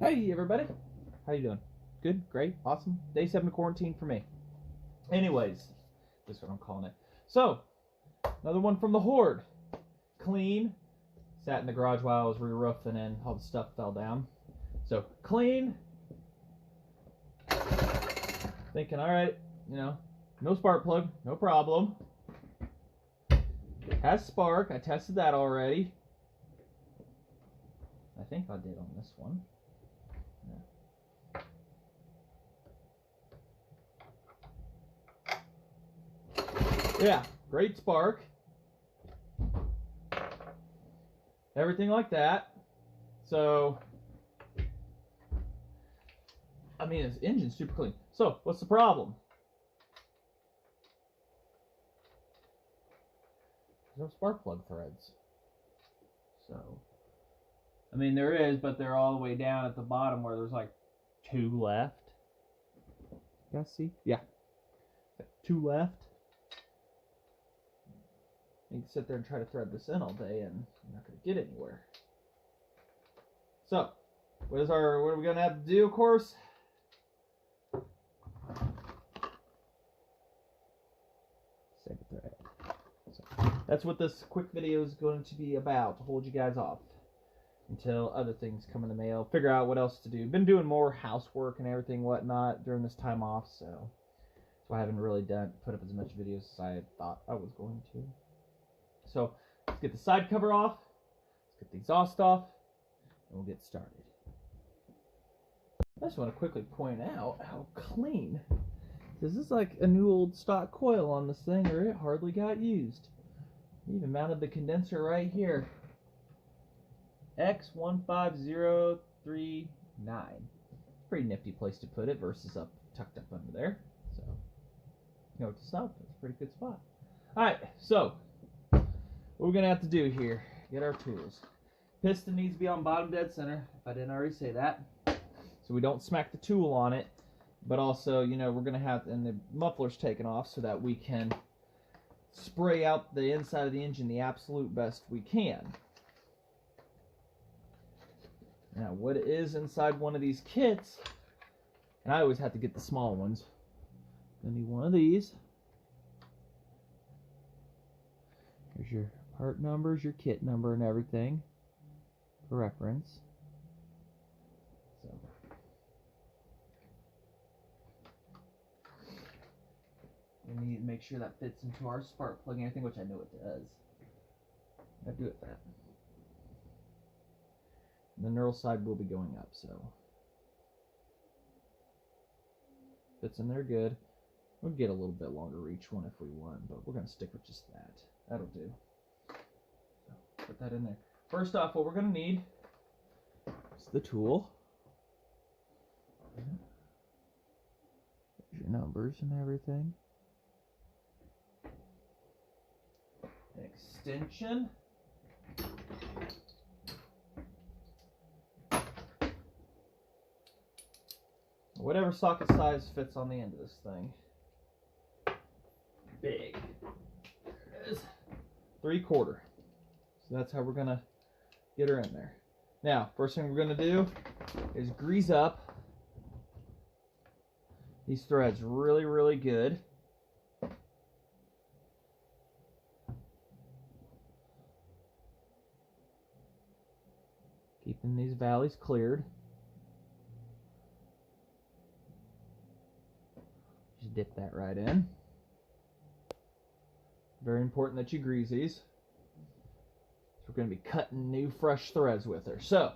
Hey everybody, how you doing? Good, great, awesome. Day 7 of quarantine for me. Anyways, that's what I'm calling it. So, another one from the Horde. Clean. Sat in the garage while I was re-roofing and all the stuff fell down. So, clean. Thinking, alright, no spark plug, no problem. Has spark, I tested that already. I think I did on this one. Yeah, great spark. Everything like that. So, I mean, this engine's super clean. So, what's the problem? There's no spark plug threads. So, I mean, there is, but they're all the way down at the bottom where there's like 2 left. You guys see? Yeah. 2 left. You can sit there and try to thread this in all day and you're not going to get anywhere. So, what are we going to have to do, of course? Second thread. So, that's what this quick video is going to be about, to hold you guys off until other things come in the mail. Figure out what else to do. Been doing more housework and everything whatnot during this time off, so I haven't really put up as much videos as I had thought I was going to. So, let's get the side cover off, let's get the exhaust off, and we'll get started. I just want to quickly point out how clean. This is like a new old stock coil on this thing, or it hardly got used. I even mounted the condenser right here. X15039. Pretty nifty place to put it versus tucked up under there. So, it's not. It's a pretty good spot. Alright, so what we're going to have to do here, get our tools. Piston needs to be on bottom dead center, if I didn't already say that. So we don't smack the tool on it. But also, we're going to have, and the muffler's taken off so that we can spray out the inside of the engine the absolute best we can. Now, what is inside one of these kits, and I always have to get the small ones. I need one of these. Here's your part numbers, your kit number, and everything for reference. So, we need to make sure that fits into our spark plug and everything, which I know it does. I do it that. The knurl side will be going up, so fits in there good. We'll get a little bit longer reach one if we want, but we're going to stick with just that. That'll do. So put that in there. First off, what we're going to need is the tool. There's your numbers and everything. An extension. Whatever socket size fits on the end of this thing. Big. There it is. 3/4. So that's how we're going to get her in there. Now, first thing we're going to do is grease up these threads really, really good. Keeping these valleys cleared. Just dip that right in. Very important that you grease these. So we're going to be cutting new, fresh threads with her. So,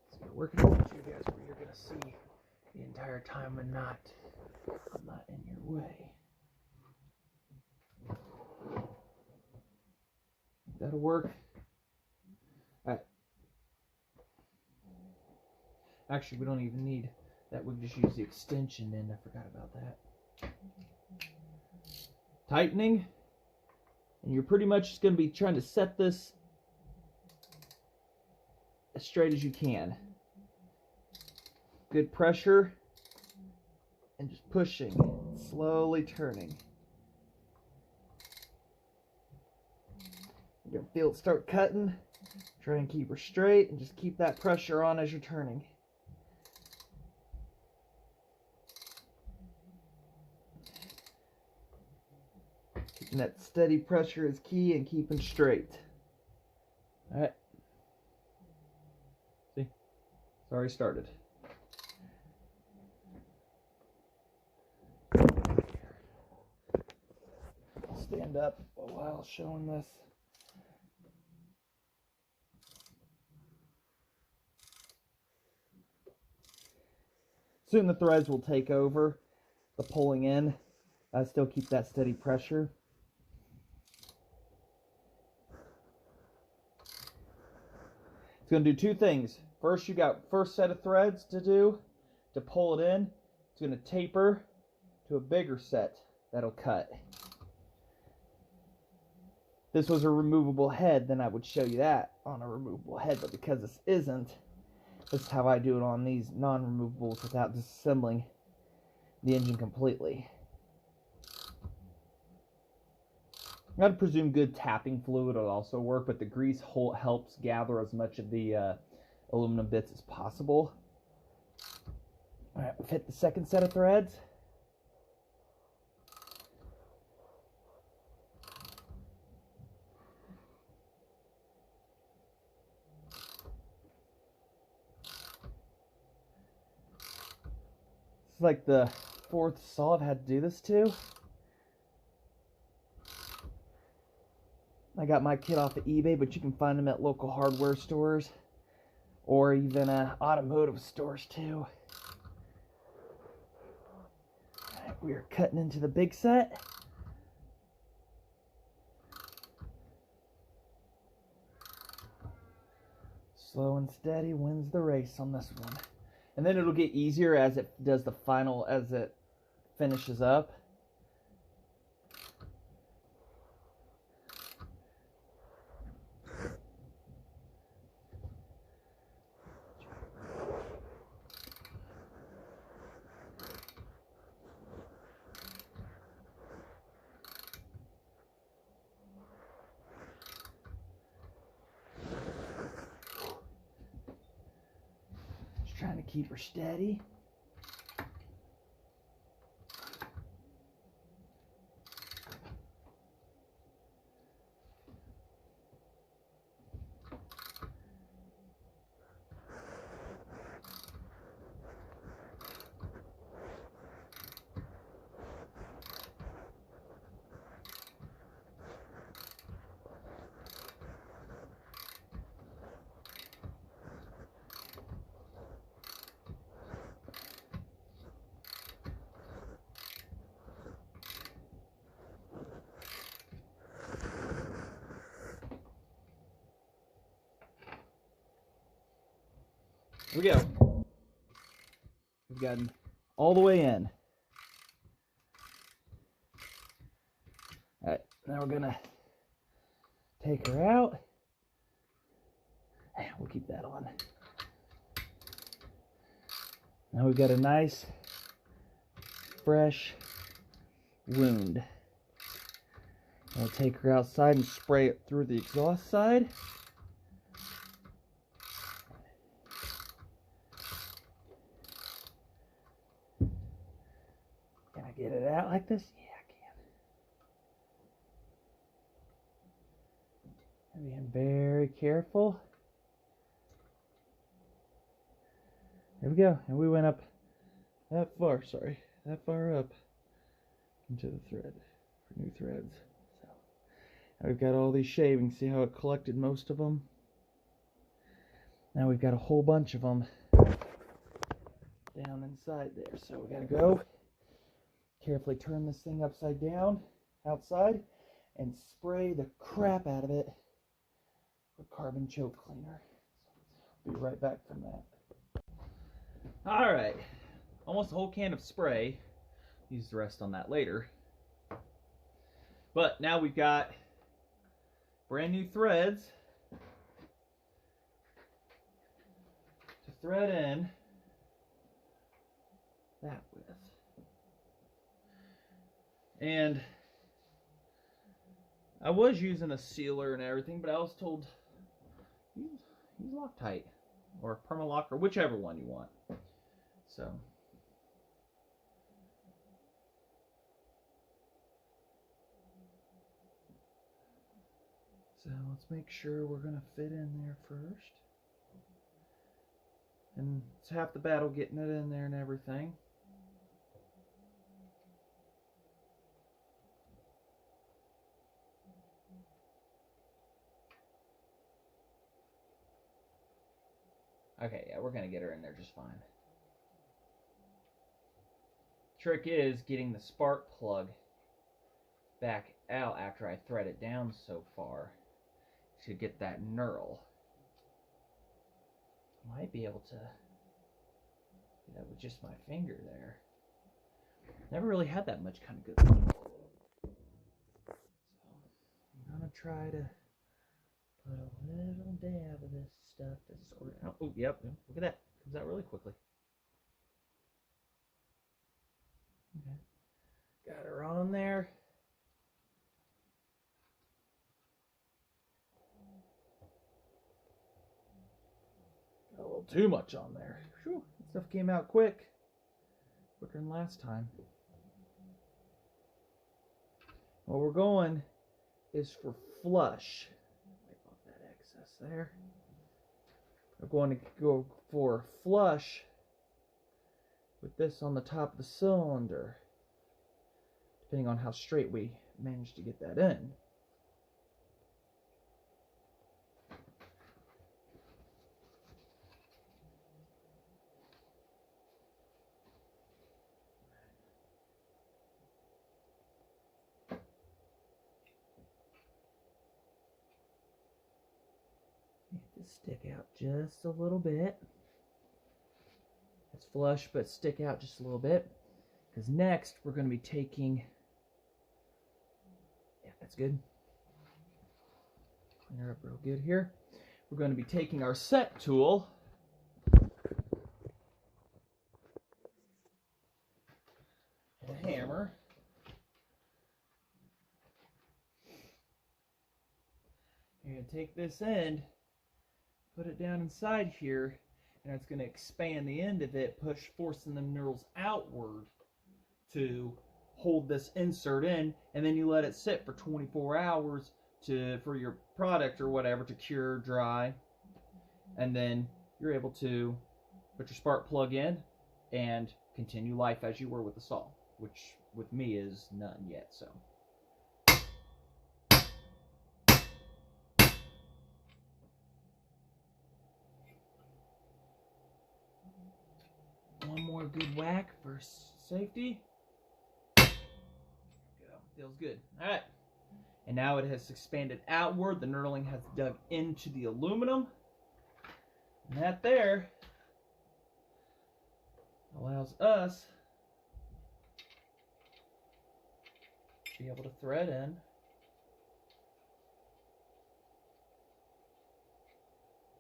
let's start working with you guys where you're going to see the entire time and I'm not in your way. That'll work. Alright. Actually, we don't even need that. We'll just use the extension then. I forgot about that. Tightening. And you're pretty much just going to be trying to set this as straight as you can. Good pressure. And just pushing. Slowly turning. You're going to feel it start cutting. Try and keep her straight and just keep that pressure on as you're turning. Keeping that steady pressure is key and keeping straight. Alright. See? It's already started. I'll stand up while showing this. Soon the threads will take over the pulling in. I still keep that steady pressure. It's going to do two things. First, you got first set of threads to do to pull it in. It's going to taper to a bigger set that'll cut. If this was a removable head, then I would show you that on a removable head, but because this isn't, this is how I do it on these non-removables without disassembling the engine completely. I'd presume good tapping fluid will also work, but the grease helps gather as much of the aluminum bits as possible. Alright, we've hit the second set of threads. It's like the fourth saw I've had to do this to. I got my kit off of eBay, but you can find them at local hardware stores or even automotive stores too. Alright, we are cutting into the big set. Slow and steady wins the race on this one. And then it'll get easier as it does the final, as it finishes up. Trying to keep her steady. Here we go. We've gotten all the way in. Alright, now we're gonna take her out. We'll keep that on. Now we've got a nice, fresh wound. We'll take her outside and spray it through the exhaust side. Can I get it out like this? Yeah, I can. I'm being very careful. There we go. And we went up that far, that far up into the thread for new threads. So now we've got all these shavings. See how it collected most of them? Now we've got a whole bunch of them down inside there. So we gotta go carefully turn this thing upside down outside and spray the crap out of it with carbon choke cleaner. So I'll be right back from that. Alright, almost a whole can of spray. Use the rest on that later. But now we've got brand new threads to thread in that with. And I was using a sealer and everything, but I was told use use Loctite or Permalock or whichever one you want. So let's make sure we're going to fit in there first. And it's half the battle getting it in there and everything. Okay, yeah, we're going to get her in there just fine. Trick is getting the spark plug back out after I thread it down so far to get that knurl. Might be able to do that with just my finger there. Never really had that much kind of good luck. So I'm gonna try to put a little dab of this stuff to squirt out. Oh, yep, look at that. Comes out really quickly. Okay. Got her on there. Got a little too much on there. Whew, that stuff came out quicker than last time. What we're going is for flush. Wipe off that excess there. We're going to go for flush with this on the top of the cylinder, depending on how straight we manage to get that in. Stick out just a little bit. It's flush, but stick out just a little bit. Because next we're going to be taking, yeah, that's good. Clean her up real good here. We're going to be taking our set tool. And a hammer. You're going to take this end, put it down inside here, and it's going to expand the end of it, forcing the knurls outward to hold this insert in, and then you let it sit for 24 hours for your product or whatever to cure, dry, and then you're able to put your spark plug in and continue life as you were with the saw, which with me is none yet. So. One more good whack for safety. There we go. Feels good. All right. And now it has expanded outward. The knurling has dug into the aluminum. And that there allows us to be able to thread in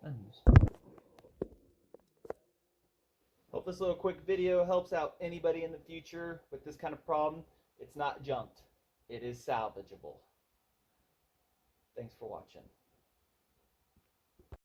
unused. Hope this little quick video helps out anybody in the future with this kind of problem. It's not junked. It is salvageable. Thanks for watching.